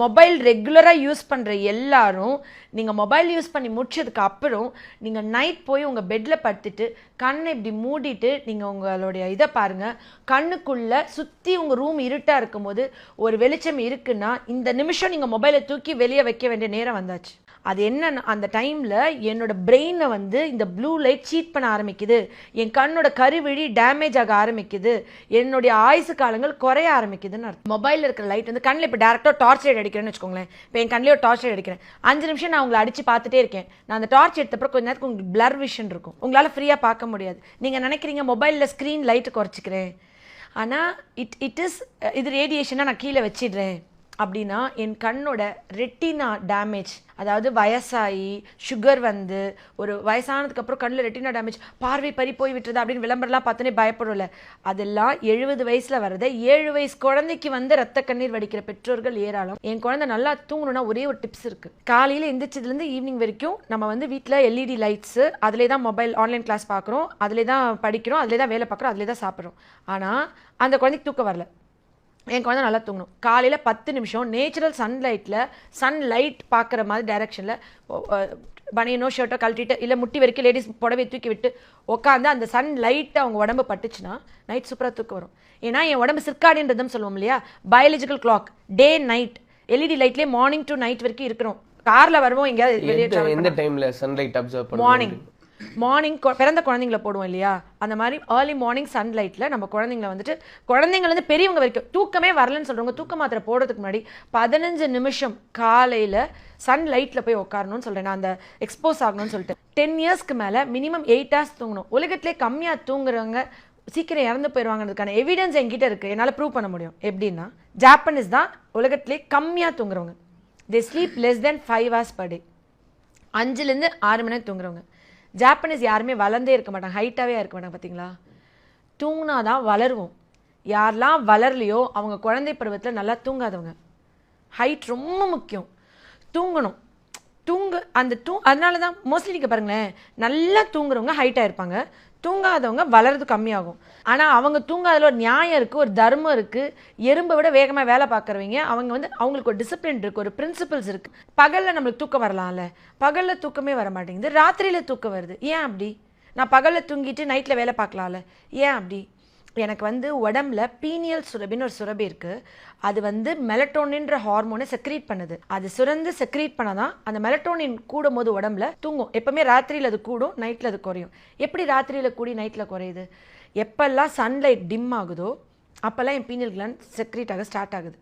Mobile ரெகுலராக use பண்ணுற எல்லாரும் நீங்கள் மொபைல் யூஸ் பண்ணி முடிச்சதுக்கு அப்புறம் நீங்கள் நைட் போய் உங்கள் பெட்டில் படுத்துட்டு கண்ணை இப்படி மூடிட்டு நீங்கள் உங்களுடைய இதை பாருங்கள். கண்ணுக்குள்ளே சுற்றி உங்கள் ரூம் இருட்டாக இருக்கும்போது ஒரு வெளிச்சம் இருக்குன்னா இந்த நிமிஷம் நீங்கள் மொபைலை தூக்கி வெளியே வைக்க வேண்டிய நேரம் வந்தாச்சு. அது என்னன்னா அந்த டைமில் என்னோட பிரெயினை வந்து இந்த ப்ளூ லைட் சீட் பண்ண ஆரம்பிக்குது, என் கண்ணோட கருவிழி டேமேஜ் ஆக ஆரம்பிக்குது, என்னுடைய ஆயுசு காலங்கள் குறைய ஆரம்பிக்குதுன்னு அர்த்தம். மொபைலில் இருக்கிற லைட் வந்து கண்ணில் இப்போ டேரெக்டாக டார்ச் லைட் அடிக்கிறேன்னு வச்சுக்கோங்களேன். இப்போ என் கண்ணிலே ஒரு டார்ச் லைட் அடிக்கிறேன், 5 நிமிஷம் நான் உங்களை அடித்து பார்த்துட்டே இருக்கேன். நான் அந்த டார்ச் எடுத்தப்பறம் கொஞ்ச நேரத்துக்கு உங்களுக்கு பிளர் விஷன் இருக்கும், உங்களால் ஃப்ரீயாக பார்க்க முடியாது. நீங்கள் நினைக்கிறீங்க மொபைலில் ஸ்க்ரீன் லைட்டு குறைச்சிக்கிறேன், ஆனால் இது ரேடியேஷனாக நான் கீழே வச்சிடுறேன் அப்படின்னா என் கண்ணோட ரெட்டினா டேமேஜ், அதாவது வயசாகி சுகர் வந்து ஒரு வயசானதுக்கு அப்புறம் கண்ணில் ரெட்டினா டேமேஜ், பார்வை பறி போய் விட்டுருது அப்படின்னு விளம்பரம்லாம் பார்த்தோன்னே பயப்படும்ல, அதெல்லாம் 70 வயசில் வரதை 7 வயசு குழந்தைக்கு வந்து ரத்த கண்ணீர் வடிக்கிற பெற்றோர்கள் ஏராளம். என் குழந்தை நல்லா தூங்கணும்னா ஒரே ஒரு டிப்ஸ் இருக்குது. காலையில் எந்திரிச்சதுலேருந்து ஈவினிங் வரைக்கும் நம்ம வந்து வீட்டில் LED லைட்ஸு, அதிலே தான் மொபைல் ஆன்லைன் கிளாஸ் பார்க்குறோம், அதிலே தான் படிக்கிறோம், அதிலே தான் வேலை பார்க்குறோம், அதிலே தான் சாப்பிட்றோம். ஆனால் அந்த குழந்தைக்கு தூக்கம் வரல. என் குழந்தை நல்லா தூங்கணும். காலையில் 10 நிமிஷம் நேச்சுரல் சன்லைட் பார்க்குற மாதிரி டைரக்ஷனில் பனியனோ ஷர்ட்டோ கழட்டிட்டு இல்லை முட்டி வரைக்கும் லேடிஸ் புடவை தூக்கி விட்டு உட்காந்து அந்த சன்லைட்டை அவங்க உடம்பு பட்டுச்சுன்னா நைட் சூப்பராக தூக்கம் வரும். ஏன்னா என் உடம்பு சிற்காடின்றதும் சொல்லுவோம் இல்லையா, biological clock, day night, LED லைட்லேயே மார்னிங் டு நைட் வரைக்கும் இருக்கிறோம். காரில் வருவோம் எங்கேயாவது மார்னிங் பிறந்த குழந்தைங்களை போடுவோம் இல்லையா, அந்த மாதிரி ஏர்லி மார்னிங் சன்லைட்டில் நம்ம குழந்தைங்களை வந்துட்டு குழந்தைங்கள வந்து பெரியவங்க வரைக்கும் தூக்கமே வரலன்னு சொல்கிறவங்க தூக்க மாத்திரை போடுறதுக்கு முன்னாடி 15 நிமிஷம் காலையில் சன்லைட்டில் போய் உட்காரணும்னு சொல்கிறேன். நான் அந்த எக்ஸ்போஸ் ஆகணும்னு சொல்லிட்டு 10 இயர்ஸ்க்கு மேலே மினிமம் 8 hours தூங்கணும். உலகத்திலே கம்மியாக தூங்குறவங்க சீக்கிரம் இறந்து போயிடுவாங்கிறதுக்கான எவிடன்ஸ் என்கிட்ட இருக்குது, என்னால் ப்ரூவ் பண்ண முடியும். எப்படின்னா ஜாப்பனீஸ் தான் உலகத்திலே கம்மியாக தூங்குறவங்க. They sleep less than 5 hours per day. 5லேருந்து 6 மணி நேரம் தூங்குறவங்க. ஜாப்பனீஸ் யாருமே வளர்ந்தே இருக்க மாட்டாங்க, ஹைட்டாகவே இருக்க மாட்டாங்க. பார்த்தீங்களா, தூங்கினா தான் வளருவோம். யாரெல்லாம் வளரலையோ அவங்க குழந்தை பருவத்தில் நல்லா தூங்காதவங்க. ஹைட் ரொம்ப முக்கியம், தூங்கணும். அதனால தான் மோஸ்ட்லி நீங்கள் பாருங்களேன், நல்லா தூங்குறவங்க ஹைட்டாக இருப்பாங்க, தூங்காதவங்க வளர்றது கம்மியாகும். ஆனால் அவங்க தூங்காததில் ஒரு நியாயம் இருக்குது, ஒரு தர்மம் இருக்குது. எறும்பை விட வேகமாக வேலை பார்க்குறவங்க அவங்க வந்து அவங்களுக்கு ஒரு டிசிப்ளின் இருக்குது, ஒரு பிரின்சிபல்ஸ் இருக்குது. பகலில் நம்மளுக்கு தூக்கம் வரலாம்ல, பகலில் தூக்கமே வர மாட்டேங்குது, ராத்திரியில் தூக்கம் வருது. ஏன் அப்படி? நான் பகலில் தூங்கிட்டு நைட்டில் வேலை பார்க்கலாம்ல, ஏன் அப்படி? எனக்கு வந்து உடம்புல பீனியல் சுரபின்னு ஒரு சுரபி இருக்குது, அது வந்து மெலட்டோனின்ற ஹார்மோனை செக்ரீட் பண்ணுது. அது சுரந்து செக்ரீட் பண்ணாதான் அந்த மெலட்டோனின் கூடும் போது உடம்புல தூங்கும். எப்பவுமே ராத்திரியில் அது கூடும், நைட்டில் அது குறையும். எப்படி ராத்திரியில் கூடி நைட்டில் குறையுது? எப்பெல்லாம் சன்லைட் டிம் ஆகுதோ அப்போல்லாம் என் பீனியல் கிளாண்ட் செக்ரீட் ஆக ஸ்டார்ட் ஆகுது,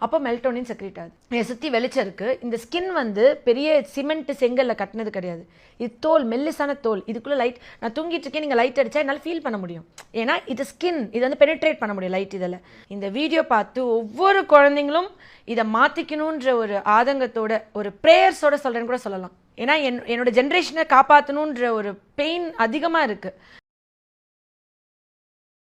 அப்போ மெல்டோனின் செக்ரீட் ஆகுது. என் சுற்றி வெளிச்சம் இருக்குது. இந்த ஸ்கின் வந்து பெரிய சிமெண்ட் செங்கல்ல கட்டினது கிடையாது, இது தோல், மெல்லிசான தோல். இதுக்குள்ளே லைட், நான் தூங்கிட்டு இருக்கேன், நீங்கள் லைட் அடித்தா என்னால் ஃபீல் பண்ண முடியும். ஏன்னா இது ஸ்கின், இது வந்து பெனிட்ரேட் பண்ண முடியும் லைட் இதில். இந்த வீடியோ பார்த்து ஒவ்வொரு குழந்தைங்களும் இதை மாற்றிக்கணுன்ற ஒரு ஆதங்கத்தோட, ஒரு ப்ரேயர்ஸோட சொல்கிறேன்னு கூட சொல்லலாம். ஏன்னா என்னோட ஜென்ரேஷனை காப்பாற்றணுன்ற ஒரு பெயின் அதிகமாக இருக்குது.